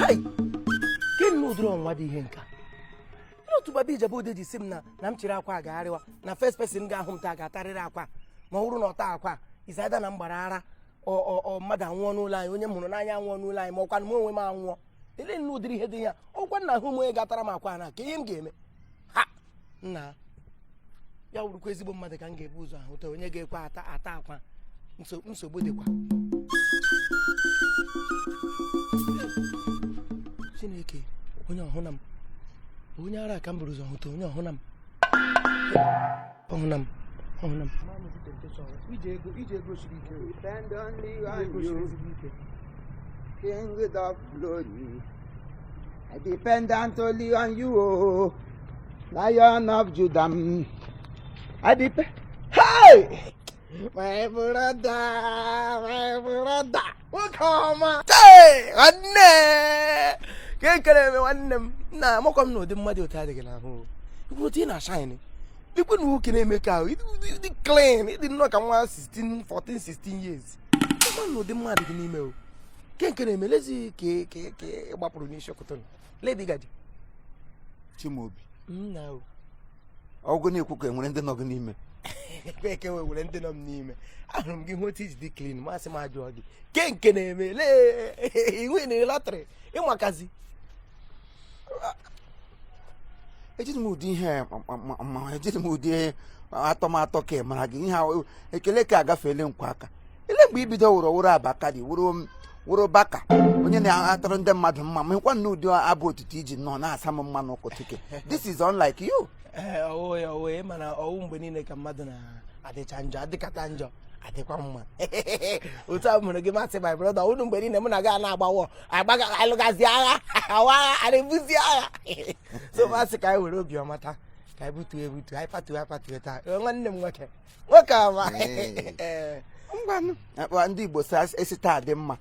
Hai! Ken no dro nwa dị ihe nka. Otu babi ijebe ode ji sim na m chiri akwa agagharịwa na first person ga ahụ m taa ga-atarịrị akwa ma ọ bụrụ na ọta akwa isaida na mgbara ara ọ mmadụ anwụọ n'ụlọ anyị onye m hụrụ n'anya anwụọ n'ụlọ anyị ma ọkwa na m onwe m anwụọ ele nna ụdịrị ihe dị ya ọkwa nna ahụ m onye gatara m akwa na ka ihe m ga-eme ha nna ya wurukwa ezigbo mmadụ ka m ga-ebu ụzọ ahụta onye ga-ekwe ata akwa nsogbu dịkwa Chineke onye ọhụna m onye ara ka m bụrụ ụzọ hụta onye ọhụna m ije ego siri ike Depend only on you, King of glory. I dependent only on you, oh, Lion of Judah. I depend. Hey, my brother, welcome. Hey, nwanne ka ekele me nwanne m na amakwa m na ụdị mmadụ otu adịghị n'ahụ ikwu otu ị na-ashine ikwu na nwoke na-eme ka ahụ ịdị clean ịdị nnọọ ka nwa 14-16 years ịkwa na ụdị mmadụ gị n'ime o nke na-eme lezi ka gbapụrụ n'isi ọkụtụ lady gadi Chimaobi na o ọgụ na-ekwu ka enwere ndị nọ gị n'ime eke were ndị nọ m n'ime ahụrụ m gị hụ otu iji dị clean masị m ajụọ gị nke na-eme lee iwe na lọtrị ịmakazi ejiri m ụdị ihe ejiri m ụdị atọmatọ ka mara gị ihe ekele ka agafeela nkwa aka ele mgbe ibido wụrụ abakari wụrụ baka onye na-atụrụ ndị mmadụ mma ma nkwa na ụdị abụ otutu iji nọ na-asa m mma n'ụkọchike this is unlike you ọwụ mana ọwụ mgbe niile ka mmadụ na-adịcha njọ adịkata njọ adịkwa mma otu a mụrụ gị masị my brother ụnụ mgbe niile mụ na gị na-agbawa alụgazi agha agha ana-ebuzi agha so masị ka anyị were obiọma taa ka anyị butuo anyị patuo taa nwanne m nwoke ama ngwanụ ndị Igbo esi taa dị mma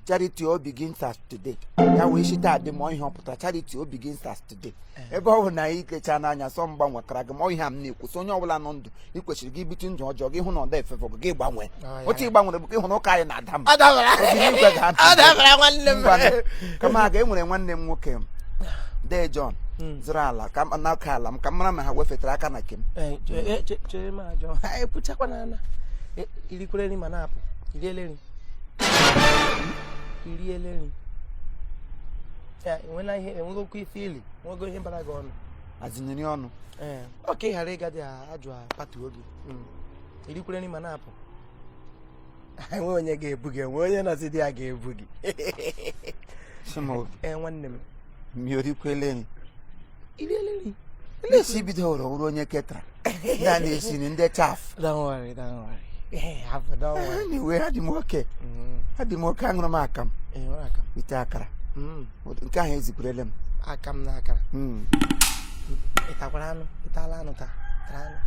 charity all begins as today ya wee isi taa dị ma ihe ọpụtara charity all begins as today ebe ọ bụ na anyị kecha n'anya sọ mgbanwekara gị ma ihe m na-ekwu so onye ọbụla nọ ndụ ị kwesịrị gị ibute ndụ ọjọọ gị hụ na ọda efefe bụ gị gbanwee otu ị gbanwere bụ ka ịhụ na ụka anyị na-ada m kama ga enwere nwanne m nwoke Dee John zụrụ ala n'aka ala m ka m mara ma ha wefetara aka na kem irikwere ma na-apụ iriele ya enwela ihe enwego okwu ife ili nwego ihe mbara gị ọnụ aziniri ọnụ ọ ka ị ghara ịgadị ajụ patuo gị irikwere ma na-apụ enwe onye ga-ebu gị enwe onye nọzi dị ya ga-ebu gị nwanne m miorikwele iriele esi ibido wụrụ onye ketara ndị a na-esi ndị chaf anyway adị m oke aṅụrụ m aka m ite akara nke ahụ ezipụrele m aka m na akara ịtakwara anụ ịtala anụ taa tara anụ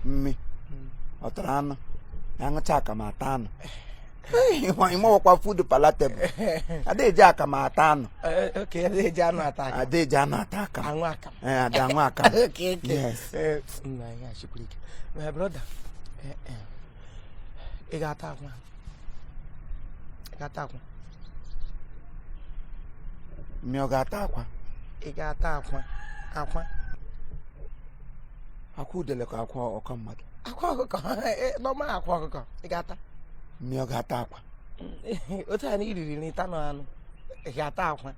mmi ọ tara anụ ya aṅụcha aka m ata anụ ịmawakwa food palatable adaeji aka m ata anụ adaeji anụ ata aka adaeji anụ ata aka aṅụ aka ada aṅụ aka yes nna ihe achịkwuru ike my brother ị ga-ata akwa mmiri ọ ga-ata akwa ị ga-ata akwa udele ka akwa ọkọ mmadụ akwa ọkụkọ nọma akwa ọkụkọ ị ga-ata mmiri ọ ga-ata akwa otu a na iriri n'ịta nọ anụ ị ga-ata akwa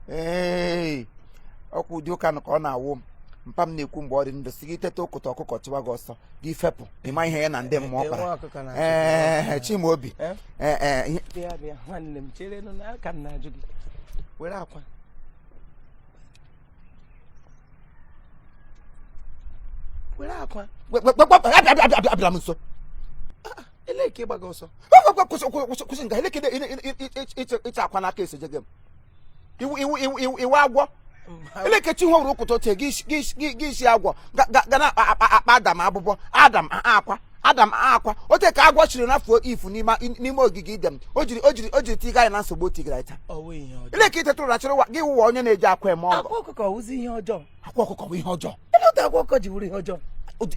ee ọkwa ụdị ụka ka ọ na-awụ m mpa m na-ekwu mgbe ọ dị ndụ si gị teta ụkụta ọkụkọ chịwa gị ọsọ gị fepụ ịma ihe ya na ndị mmụọ kpara Chimaobi nwanne m chere nụ n'aka m na-ajụ gị were akwa abịara m nso ele ka ịgba gị ọsọ kwụsị nga elekere ịcha akwa n'aka esoje gị m iwe agwọ elekechi ihe ọrụ ụkụta oche gị isi agwọ ga na-akpa adam abụbọ adam akwa oche ka agwọ chiri n'afọ ifu n'ime ogige idem o jiri tiga anyị na nsogbu o tigara ita eleke itetụrụ na chịrị gị wụwa onye na-eji akwa eme ọgọ akwa ọkụkọ wụzi ihe ọjọọ akwa ọkụkọ bụ ihe ọjọọ ele otu akwa ọkụkọ ji wuru ihe ọjọọ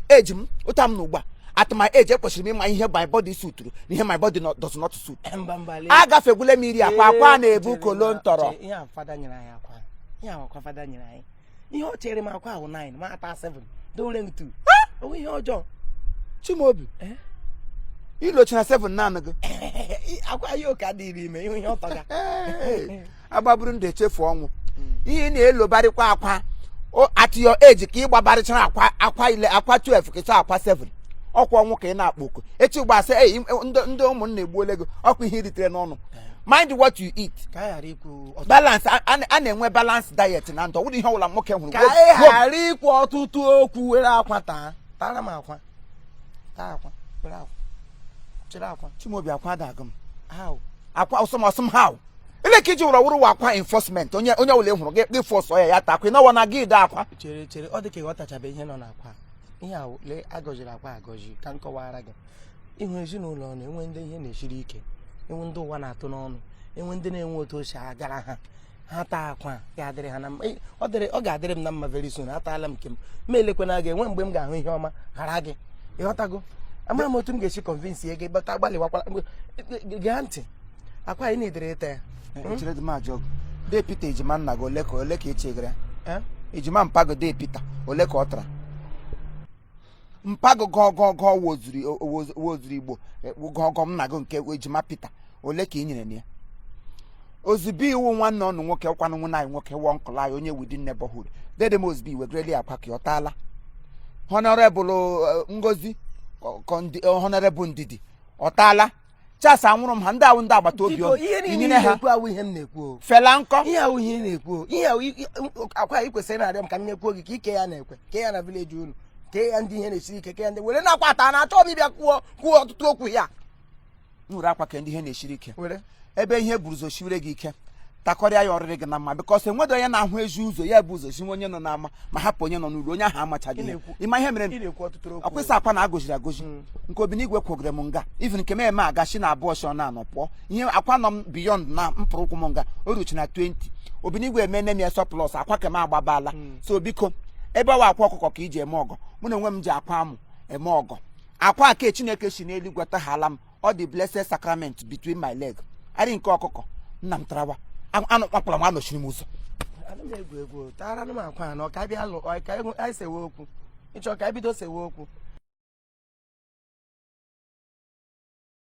eji m ụta m na ugbu a at my age ekwesịrị m ịma ihe my body suit na ihe my body does not suit. Mbambali. Agafegwule m iri akwa na-ebu kolon tọrọ. Ihe a fada nyere anyị akwa. Ihe a fada nyere anyị. Ihe o chere m akwa ahụ 9 ma ata 7. Dole m 2. O ihe ọjọọ. Chimaobi. Ilochina 7 naanị gị. Akwa ya ka dịrị ime ihe ọ tọga. Agbaburu ndị echefu ọnwụ. Ihe na-elobarịkwa akwa at your age ka ị gbabarịchara akwa 12 ka ịsa akwa 7. Ọkwa ọnwụ ka ị na-akpọ oku. Echi gbasị ndị ụmụnna egbuole gị ọkwa ihe iritere n'ọnụ. Mind what you eat. Ka ghara ikwu Balance a na-enwe balance diet na ndụ. Ọ bụrụ ihe ọbụla nwoke hụrụ. Ka ghara ikwu ọtụtụ okwu were akwa taa. Tara m akwa. Taa akwa. Were akwa. Chịrị akwa. Chimaobi akwa adagị m. How? Akwa ọsọmọsọm how? Ele ka iji wụrụ akwa enforcement onye ọbụla hụrụ gị fọsọ ya taa akwa ịnọwa na gị ide akwa. Chere ọ dị ka ịghọtachabe ihe nọ n'akwa. Ihe a lee agọjiri akwa agọji ka m kọwara gị. Ịhụ ezinụlọ na-enwe ndị ihe na-esiri ike. Enwe ndị ụwa na-atụ n'ọnụ. Enwe ndị na-enwe otu o si agara ha taa akwa ya adịrị ha na mma. Ọ ga-adịrị m na mma very soon. Ataala m nke m. Ma elekwana gị enwe mgbe m ga-ahụ ihe ọma ghara gị. Ịghọtago? Amaghị m otu m ga-esi convince ya gị bata agbalịwakwala gaa ntị. Akwa anyị na-edere ịta ya. Echere dị m ajọ de Peter ejima nna gị ole ka echegara ejima mpago de Peter ole ka ọ tara mpago gọgọgọ wozuru Igbo gọgọ nna gị nke ejima Peter ole ka ị nyere na ya ozugbo iwu nwanne ọnụ nwoke ọkwanụ nwe anyị nwoke wọ nkụla anyị onye within neighborhood dede m ozugbo iwegreli akwa ka ọ taala honorable Ngozi honorable Ndidi ọ taala Chas anwụrụ m ha ndị awụ ndị agbata obi ihe ha ihe m na-ekwu fela nkọ ihe awụ ihe na-ekwu ihe akwa ị kwesịrị na-arịọ m ka m nyekwuo gị ka ike ya na-ekwe ke ya na village unu ke ya ndị ihe na-esiri ike ke ya ndị were na-akwa ata na achọ m ịbịa kwuo ọtụtụ okwu ya nwere akwa ka ndị ihe na-esiri ike were ebe ihe buruzo shiwere gị ike takọrịa ya ọrịrị gị na mma bikọs enwedo onye na-ahụ ezi ụzọ ya bụ ụzọ si onye nọ n'ama ma hapụ onye nọ n'ụlọ onye ahụ amachaghị ịma ihe mere ọkwụsị akwa na agoziri agozi nke Obinigwe kwogere m nga even nke eme agachi na abụọ shọ na anọ pụọ ihe akwa nọ m beyond na mpụrụ ụkwụ m nga o ruchi na 20 Obinigwe emene m ya surplus akwa ka m agbabala so biko ebe ọwa akwa ọkụkọ ka iji eme ọgọ mụ na onwe m ji akwa amụ eme ọgọ akwa aka Chineke si n'eluigwe taghala m ọ dị blessed sacrament between my leg arị nke ọkụkọ nna m tarawa akpọrọ m anọchiri m ụzọ egwu tara m akwa na ọ ka bịa lụ ka anyị sewe okwu ịchọ ka anyị bido sewe okwu